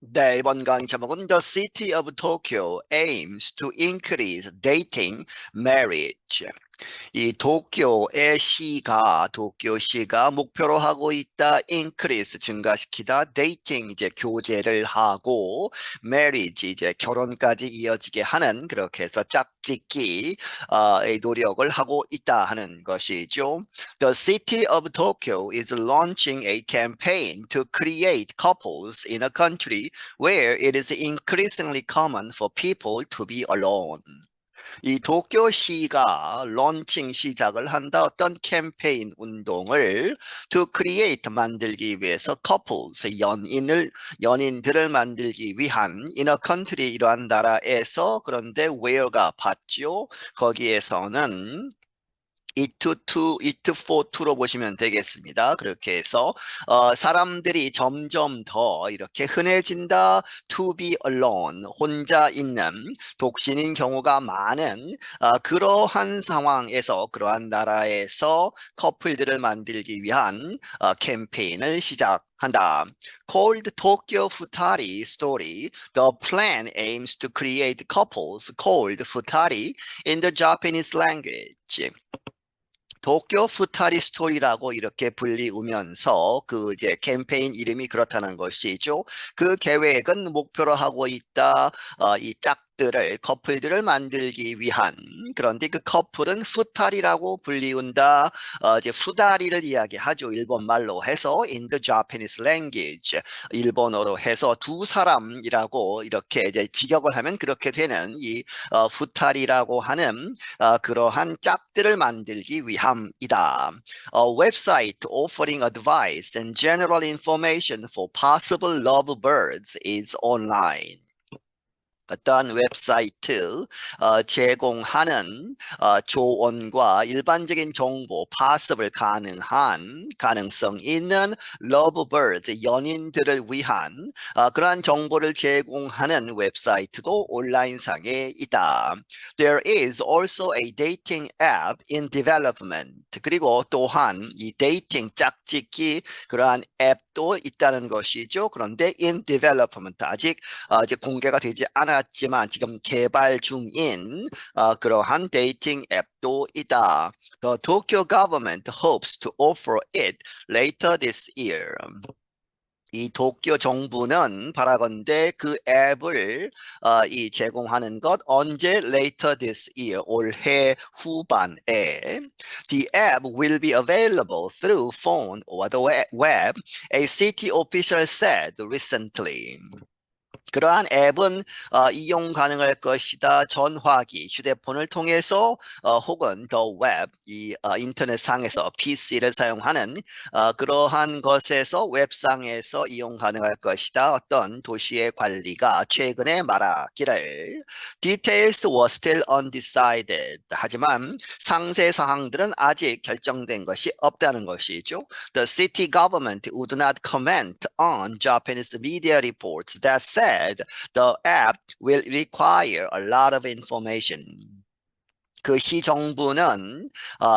네, 이번 강의 제목은 The City of Tokyo aims to increase dating marriage. 이 도쿄시가 목표로 하고 있다. increase 증가시키다. dating 이제 교제를 하고 marriage 이제 결혼까지 이어지게 하는 그렇게 해서 짝짓기 의 노력을 하고 있다 하는 것이죠. The city of Tokyo is launching a campaign to create couples in a country where it is increasingly common for people to be alone. 이 도쿄시가 런칭 시작을 한다. 어떤 캠페인 운동을 to create 만들기 위해서 couples 연인들을 만들기 위한 in a country 이러한 나라에서 그런데 where가 봤죠. 거기에서는 it for to로 보시면 되겠습니다. 그렇게 해서 사람들이 점점 더 이렇게 흔해진다. to be alone, 혼자 있는 독신인 경우가 많은 그러한 상황에서 그러한 나라에서 커플들을 만들기 위한 캠페인을 시작한다. Called Tokyo Futari Story, the plan aims to create couples called futari in the Japanese language. 도쿄 푸타리 스토리라고 이렇게 불리우면서 그 이제 캠페인 이름이 그렇다는 것이죠. 그 계획은 목표로 하고 있다. 이 커플들을 만들기 위한 그런데 그 커플은 푸타리라고 불리운다. 이제 후다리를 이야기하죠. 일본 말로 해서 in the Japanese language 일본어로 해서 두 사람이라고 이렇게 이제 직역을 하면 그렇게 되는 이 후타리라고 하는 그러한 짝들을 만들기 위함이다. A website offering advice and general information for possible lovebirds is online. 어떤 웹사이트 제공하는 조언과 일반적인 정보, 파습을 가능성 있는 러브버드, 연인들을 위한 그러한 정보를 제공하는 웹사이트도 온라인상에 있다. There is also a dating app in development. 그리고 또한 이 데이팅 짝짓기 그러한 앱도 있다는 것이죠. 그런데 in development 아직 이제 공개가 되지 않았지만 지금 개발 중인 그러한 데이팅 앱도 있다. The Tokyo government hopes to offer it later this year. 이 도쿄 정부는 바라건대 그 앱을 이 제공하는 것 언제 later this year 올해 후반에 The app will be available through phone or the web, a city official said recently. 그러한 앱은 이용 가능할 것이다. 전화기, 휴대폰을 통해서 혹은 더 웹, 이 인터넷상에서 PC를 사용하는 그러한 것에서 웹상에서 이용 가능할 것이다. 어떤 도시의 관리가 최근에 말하기를 Details were still undecided. 하지만 상세 사항들은 아직 결정된 것이 없다는 것이죠. The city government would not comment on Japanese media reports that said the app will require a lot of information. 그 시정부는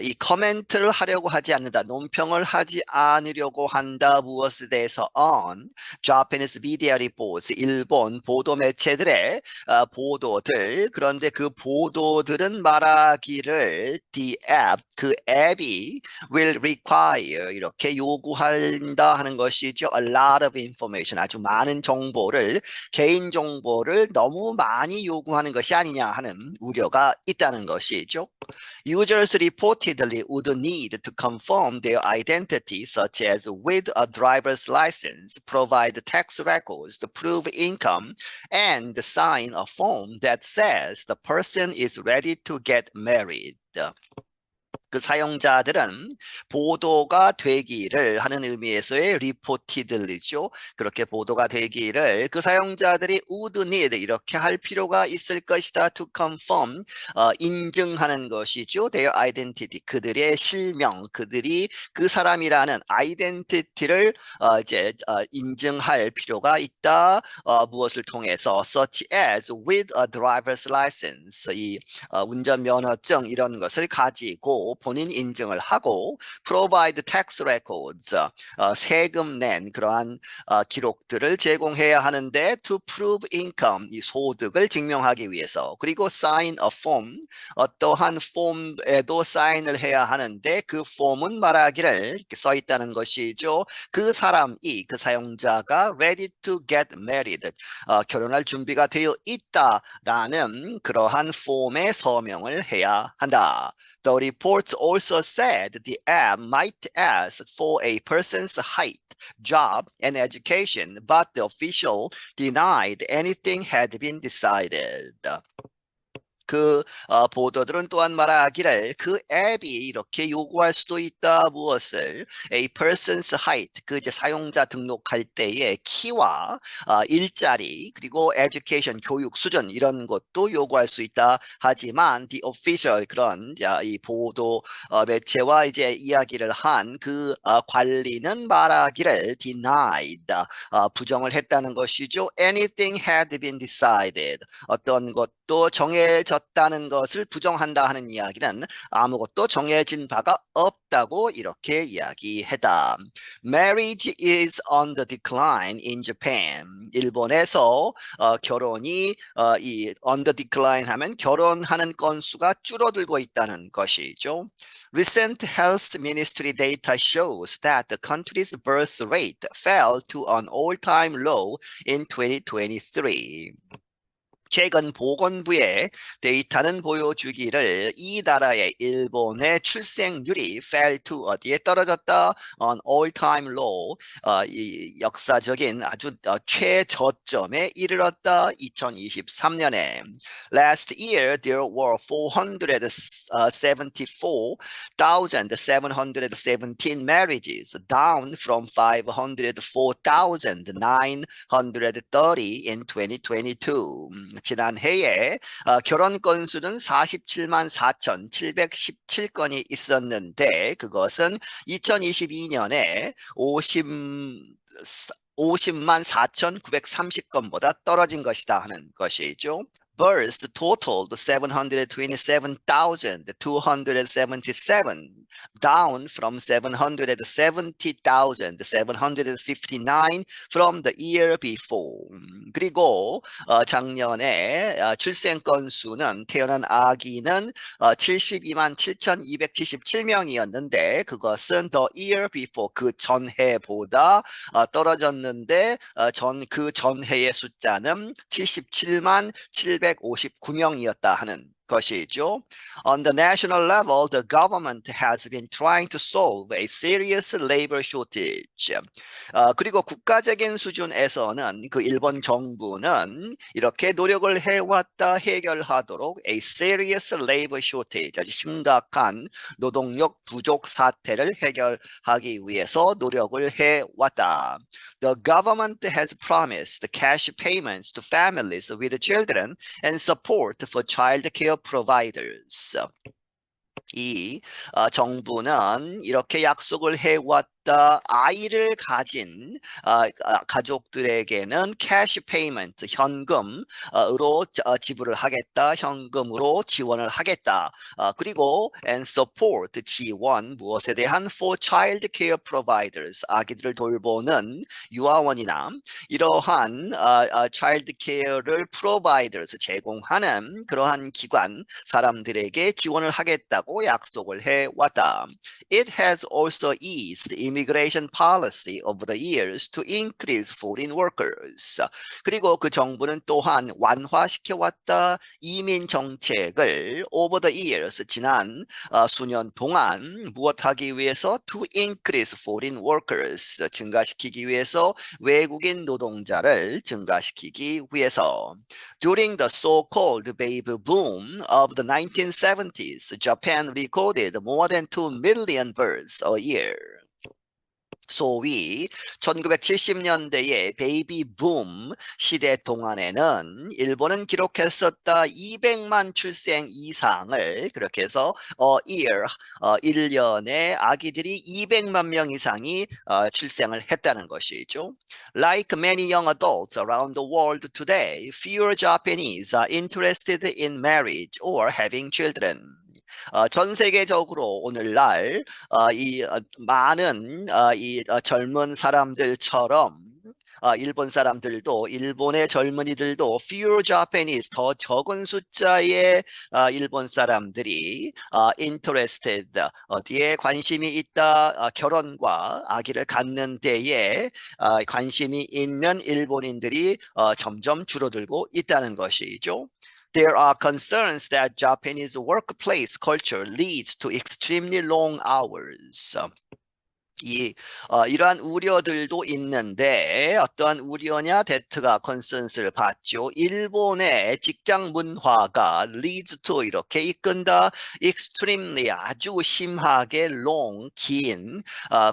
이 코멘트를 하려고 하지 않는다. 논평을 하지 않으려고 한다. 무엇에 대해서 on Japanese media reports 일본 보도 매체들의 보도들 그런데 그 보도들은 말하기를 the app 그 앱이 will require 이렇게 요구한다 하는 것이죠. A lot of information 아주 많은 정보를 개인 정보를 너무 많이 요구하는 것이 아니냐 하는 우려가 있다는 것이죠. Users reportedly would need to confirm their identity, such as with a driver's license, provide tax records to prove income, and sign a form that says the person is ready to get married. 그 사용자들은 보도가 되기를 하는 의미에서의 reportedly죠. 그렇게 보도가 되기를 그 사용자들이 would need 이렇게 할 필요가 있을 것이다. to confirm 인증하는 것이죠. their identity 그들의 실명 그들이 그 사람이라는 아이덴티티를 이제 인증할 필요가 있다. 무엇을 통해서 such as with a driver's license 이 운전면허증 이런 것을 가지고 본인 인증을 하고 provide tax records 세금 낸 그러한 기록들을 제공해야 하는데 to prove income 이 소득을 증명하기 위해서 그리고 sign a form 어떠한 폼에도 사인을 해야 하는데 그 폼은 말하기를 이렇게 써 있다는 것이죠. 그 사람이 그 사용자가 ready to get married 결혼할 준비가 되어 있다라는 그러한 폼에 서명을 해야 한다. The reports also said the app might ask for a person's height, job, and education, but the official denied anything had been decided. 그 보도들은 또한 말하기를 그 앱이 이렇게 요구할 수도 있다 무엇을 a person's height 그 이제 사용자 등록할 때의 키와 일자리 그리고 education 교육 수준 이런 것도 요구할 수 있다 하지만 the official 그런 이 보도 매체와 이제 이야기를 한 그 관리는 말하기를 denied 부정을 했다는 것이죠. Anything had been decided 어떤 것도 정해졌다는 것을 부정한다 하는 이야기는 아무것도 정해진 바가 없다고 이렇게 이야기했다. Marriage is on the decline in Japan. 일본에서 결혼이 이 on the decline 하면 결혼하는 건수가 줄어들고 있다는 것이죠. Recent health ministry data shows that the country's birth rate fell to an all-time low in 2023. 최근 보건부의 데이터는 보여주기를 이 나라의 일본의 출생률이 fell to 어디에 떨어졌다? On all-time low, 이 역사적인 아주 최저점에 이르렀다. 2023년에. Last year, there were 474,717 marriages, down from 504,930 in 2022. 지난해에 결혼 건수는 47만 4,717건이 있었는데 그것은 2022년에 50만 4,930건보다 떨어진 것이다 하는 것이죠. Births totaled 727,277, down from 770,759 from the year before. 그리고 작년에 출생 건수는 태어난 아기는 72만 7,277명이었는데 그것은 the year before 그 전해보다 떨어졌는데 그 전해의 숫자는 77만 759명이었다 하는 것이죠. On the national level, the government has been trying to solve a serious labor shortage. 그리고 국가적인 수준에서는 그 일본 정부는 이렇게 노력을 해왔다 해결하도록 a serious labor shortage, 아주 심각한 노동력 부족 사태를 해결하기 위해서 노력을 해왔다. The government has promised cash payments to families with children and support for child care providers. 이 정부는 이렇게 약속을 해왔다. 아이를 가진 가족들에게는 캐시 페이먼트 현금으로 지불을 하겠다. 현금으로 지원을 하겠다. 그리고 and support 지원 무엇에 대한 for child care providers 아기들을 돌보는 유아원이나 이러한 child care를 providers 제공하는 그러한 기관 사람들에게 지원을 하겠다고 약속을 해왔다. It has also eased immigration policy over the years to increase foreign workers. 그리고 그 정부는 또한 완화시켜왔다 이민 정책을 over the years 지난 수년 동안 무엇하기 위해서 to increase foreign workers 증가시키기 위해서 외국인 노동자를 증가시키기 위해서. During the so-called baby boom of the 1970s, Japan recorded more than 2 million births a year. 소위 1970년대의 베이비 붐 시대 동안에는 일본은 기록했었다 200만 출생 이상을 그렇게 해서 year 1년에 아기들이 200만 명 이상이 출생을 했다는 것이죠. Like many young adults around the world today, fewer Japanese are interested in marriage or having children. 전 세계적으로 오늘날 이 많은 젊은 사람들처럼 일본 사람들도 일본의 젊은이들도 fewer Japanese 더 적은 숫자의 일본 사람들이 interested 어디에 관심이 있다 결혼과 아기를 갖는 데에 관심이 있는 일본인들이 점점 줄어들고 있다는 것이죠. There are concerns that Japanese workplace culture leads to extremely long hours. 이러한 우려들도 있는데 어떠한 우려냐? 데트가 컨센서스를 받죠. 일본의 직장 문화가 leads to 이렇게 이끈다. extremely 아주 심하게 long 긴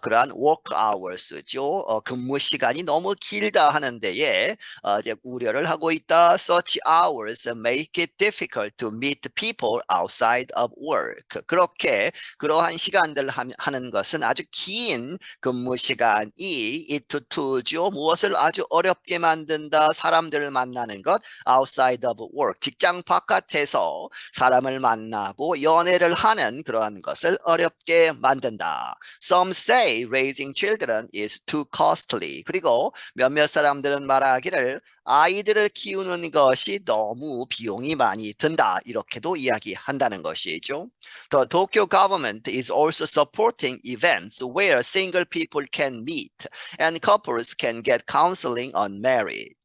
그러한 work hours죠. 근무 시간이 너무 길다 하는 데에 이제 우려를 하고 있다. Such hours make it difficult to meet people outside of work. 그렇게 그러한 시간들 하는 것은 아주 긴 근무 시간이 it to죠. 무엇을 아주 어렵게 만든다. 사람들을 만나는 것. outside of work. 직장 바깥에서 사람을 만나고 연애를 하는 그러한 것을 어렵게 만든다. Some say raising children is too costly. 그리고 몇몇 사람들은 말하기를 아이들을 키우는 것이 너무 비용이 많이 든다. 이렇게도 이야기한다는 것이죠. The Tokyo government is also supporting events where single people can meet and couples can get counseling on marriage.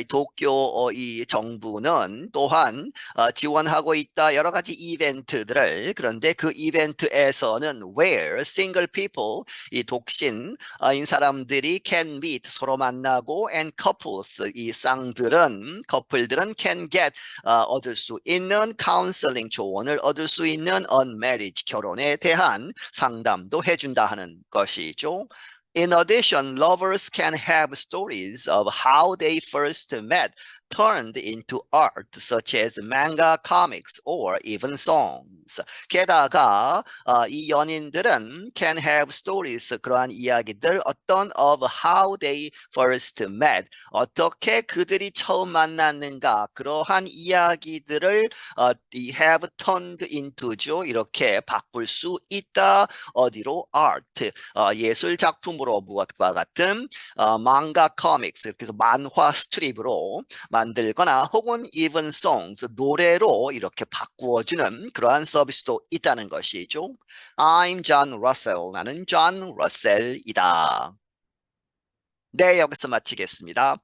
도쿄 이 정부는 또한 지원하고 있다 여러 가지 이벤트들을. 그런데 그 이벤트에서는 where single people 이 독신인 사람들이 can meet 서로 만나고 and couples 이 쌍들은 커플들은 can get 얻을 수 있는 counseling 조언을 얻을 수 있는 on marriage 결혼에 대한 상담도 해준다 하는 것이죠. In addition, lovers can have stories of how they first met turned into art, such as manga, comics, or even songs. 게다가 이 연인들은 can have stories, 그러한 이야기들, 어떤 of how they first met, 어떻게 그들이 처음 만났는가, 그러한 이야기들을 have turned into죠. 이렇게 바꿀 수 있다. 어디로? art, 예술 작품으로 무엇과 같은 망가 코믹스, 그래서 만화 스트립으로 만들거나 혹은 even songs, 노래로 이렇게 바꾸어주는 그러한 서비스도 있다는 것이죠. I'm John Russell. 나는 존 러셀이다. 네, 여기서 마치겠습니다.